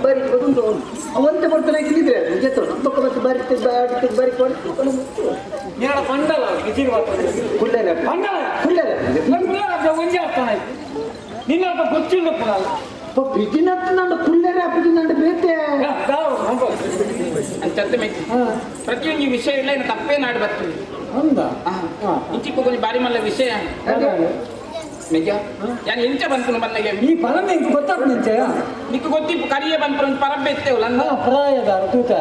ಬಾರಿ ಒಂದು ಅವಂತ ಬರ್ತಾನೆ ಇದ್ರೆ ಜೊತೆ ಪಕ್ಕ ಮತ್ತೆ ಬಾರಿ ಬಾರಿ ಪಂಡಲ ಕುಳ್ಳೇನೆ ಕುಳ್ಳೇನೆ ಒಂದೇ ಆಗ್ತಾನೆ ನಿನ್ನ ಗೊತ್ತಿಲ್ಲ ಬಿಜಿನತ್ ನಂದು ಕುಳ್ಳೇರೆ ಬಿಜಿನಂಡು ಬೇತೆ ಪ್ರತಿಯೊಂದು ವಿಷಯ ಇಲ್ಲ ಇನ್ನು ತಪ್ಪೇ ನಾಡು ಬರ್ತೀವಿ ಹೌದಾ ಇಂಚಿಪ್ಪ ಕೊಂಚ ಬಾರಿ ಮಲ್ಲ ವಿಷಯ ನಿಜ ಯಾನ್ ಎಂಚ ಬಂತು ಮಲ್ಲಿಗೆ ಈ ಪರಮ ಇಂಕ ಗೊತ್ತಾಗ್ತದೆ ನಿಂಚಯ ನಿಕ್ಕು ಗೊತ್ತಿಪ್ಪು ಕರಿಯ ಬಂತು ಒಂದು ಪರಬ್ಬೆ ಎತ್ತೇವಲ್ಲ ಅಂದ ಪ್ರಾಯದಾರ ತೂತ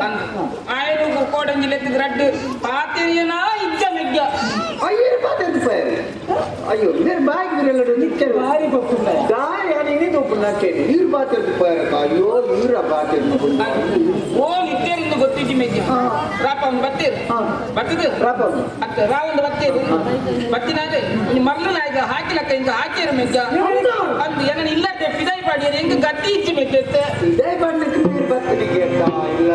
ಆಯರು ಕೋಡಂಜಿ ಲೆತ್ತಿದ ರಡ್ಡು ಪಾತಿರಿಯನ ಇಜ್ಜ ಮೆಗ್ಗ ಅಯ್ಯೋ ಪಾತೆಂದು ಪೇರೆ ಅಯ್ಯೋ ಮೇರೆ ಬಾಯಿ ಬಿರಲಡು ನಿಚ್ಚ ಬಾರಿ ಗೊತ್ತಿಲ್ಲ ದಾರಿ ಯಾನಿ ಒಬ್ಬ ನಾಕೇನೆ ಇವ್ರು ಪಾತೆಂದು ಪೇರೆ ಅಯ್ಯೋ ಇವ್ರ ಪಾತೆಂದು ಓ ನಿತ್ಯರಿಂದ ಗೊತ್ತಿದ್ದಿ ಮೆಗ್ಗ ರಾಪ ಒಂದು ಬತ್ತೇರು ಬತ್ತದು ರಾಪ ಅತ್ತ ರಾವೊಂದು ಬತ್ತೇರು ಬತ್ತಿನಾದ್ರೆ ಮರ್ಲು ನಾಯ್ಗ ಹಾಕಿಲಕ್ಕ ಇಂಕ ಹಾಕಿರು ಮೆಗ್ಗ ಅಂದು ಏನನ್ನ ಇಲ್ಲದೆ ಪಿದಾಯಿ ಪಾಡಿಯರು ಹೆಂಗ ಗಟ್ಟಿ ಇಚ್ಚಿ ಮೆಗ್ಗತ್ತೆ ಇದೇ ಬಣ್ಣಕ್ಕೆ ನೀರು ಬತ್ತನಿಗೆ ಇಲ್ಲ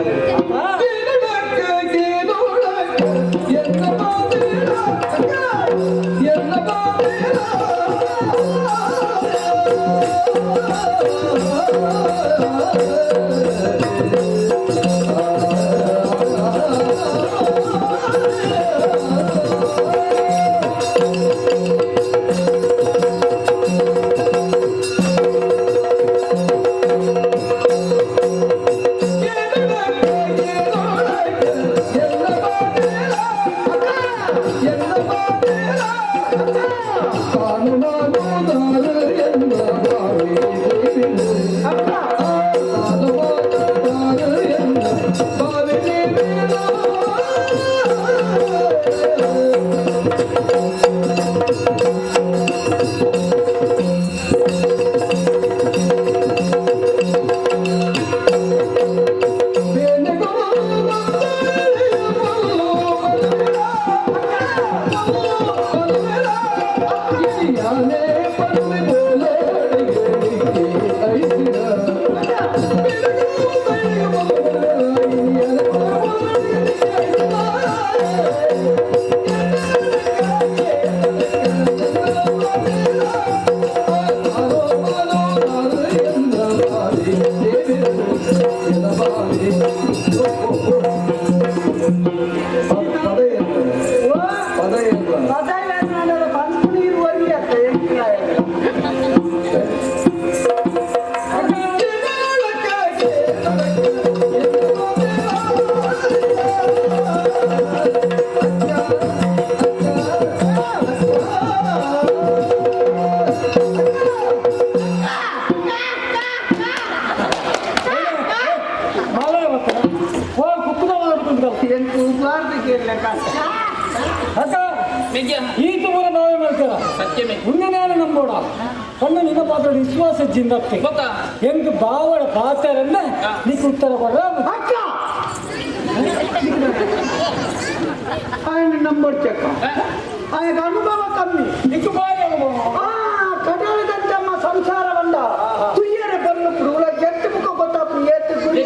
ವಿಶ್ವಾಸ ಜಿಂದತ್ತೆ ಎಂದು ಬಾವಳ ಪಾತ್ರರನ್ನ ನೀನು ಉತ್ತರ ಕೊಡ ఆయన నంబర్ చెక్క ఆయన అనుభవ కಮ್ಮಿ నీకు బాగా ಕಡಲದಂತಮ್ಮ ಸಂಸಾರ ಬಂದ ತುಯ್ಯರ ಬನ್ನು ಪುರುಳ ಜತ್ತಿ ಮುಖ ಗೊತ್ತಾಪು ಏತು ಕುರಿ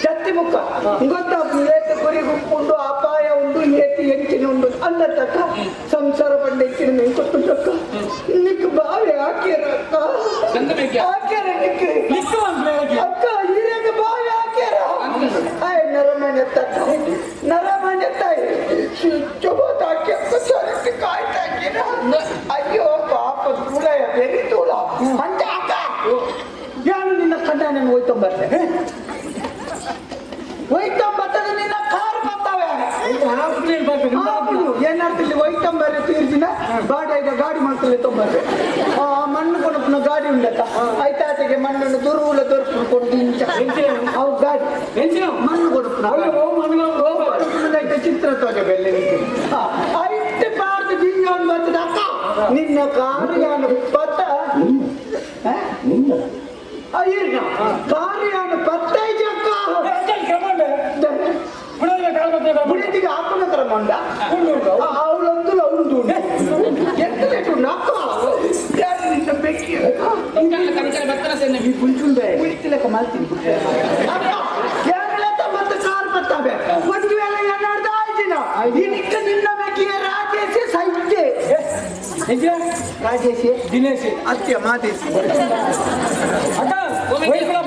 ಜತ್ತಿ ಮುಖ ಗೊತ್ತಾಪು ಏತು ಕುರಿ ಉಪ್ಪುಂಡು ಅಪಾಯ ಉಂಡು ಏತು ಎಂಚಿನ ಉಂಡು ಅನ್ನ ತಕ್ಕ ಸಂಸಾರ ಬಂಡ ಹೆಚ್ಚಿನ ನೀವು ಕೊಟ್ಟಕ್ಕ ನಿಕ್ಕು ಬಾವಿ ಹಾಕ್ಯಾರ ಅಕ್ಕ ಹಾಕ್ಯಾರ ನಿಕ್ಕು ಅಕ್ಕ ಹಿರಿಯಾಗ ಬಾವಿ ಹಾಕ್ಯಾರ ಆಯ್ ನರಮನೆ ತಕ್ಕ ನರಮನೆ ತಾಯಿ ಚೊಬೋತ್ ಹಾಕಿ ಅಕ್ಕ ಸರಿಸಿ ಕಾಯ್ತಾ ಹಾಕಿರ ಅಯ್ಯೋ ಪಾಪ ತುಳಯ ಬೆರಿ ತುಳ ಅಂತ ಅಕ್ಕ ಯಾರು ನಿನ್ನ ಕಂಡ ನಾನು ಹೋಯ್ತೊಂಬರ್ತೇನೆ ಹೋಯ್ತೊಂಬತ್ತದ ನಿನ್ನ ಕಾರ್ ಬರ್ತಾವೆ ಏನಾಗ್ತಿಲ್ಲ ಹೋಯ್ತೊಂಬರ್ರೆ ತೀರ್ಜಿನ ಗಾಡಿ ಗಾಡಿ ಮಾಡ್ಕೊಳ್ಳಿ ತೊಂಬರ್ರೆ ಮಣ್ಣು ಕೊಡಪ್ನ ಗಾಡಿ ಉಂಡತ್ತ ಆಯ್ತಾತೆಗೆ ಮಣ್ಣನ್ನು ದುರ್ವುಲ ದೊರಕಿಕೊಂಡು ಇಂಚ ಅವು ಗಾಡಿ ಮಣ್ಣು ಕೊಡಪ್ನ ಚಿತ್ರ ತೋಜ ಬೆಲ್ಲೆ ಐತೆ ಪಾರ್ದು ಜಿಂಜನ್ ಬರ್ತದ ಅಕ್ಕ ನಿನ್ನ ಕಾರ್ಯಾನ ಪತ್ತ ಅಯ್ಯ ಕಾರ್ಯಾನ ಪತ್ತೈಜ ಅಕ್ಕ ಬುಡಿತಿಗೆ ಹಾಕೋಣ ಕ್ರಮಂಡ ಅವಳೊಂದು ಉಂಟು ಎತ್ತಲೇಟು ನಕ್ಕ ನಿನ್ನ ಬೆಕ್ಕಿ ಕುಂಚುಂದೆ ಕುಳಿತಿಲಕ್ಕ ಮಾಡ್ತೀನಿ ಯಾರೆಲ್ಲ ಮತ್ತೆ ಕಾರ್ ಬರ್ತಾವೆ ಒಂದು ವೇಳೆ ಏನಾಡ್ದ ಆಯ್ತಿನ ಇದಕ್ಕೆ ನಿನ್ನ ಬೆಕ್ಕಿಗೆ ರಾಜೇಶಿ ಸೈತ್ಯ ರಾಜೇಶಿ ದಿನೇಶಿ ಅತ್ಯ ಮಾತೇಶಿ ಅಕ್ಕ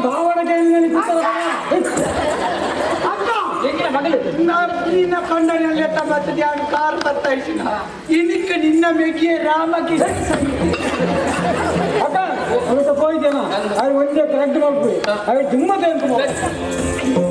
ಭಾವನೆಗೆ ಮನೆಯಲ್ಲಿ ಕೂತಲ್ಲ ಅಕ್ಕ ಎಂಗಿನ ಮಗಳು ನಿನ್ನ ಕಣ್ಣನಲ್ಲಿ ಎತ್ತ ಬರ್ತದೆ ಅವನು ಕಾರು ಬತ್ತಾಯಿಸಿನ ಇನ್ನಿಕ್ಕ ನಿನ್ನ ಮೆಗಿಯ ರಾಮಕಿ ಅಕ್ಕ ಅವತ್ತು ಹೋಯ್ತೇನ ಅವ್ರು ಒಂದೇ ಕರೆಕ್ಟ್ ಮಾಡ್ಬಿಡಿ ಅವ್ರು ತುಂಬ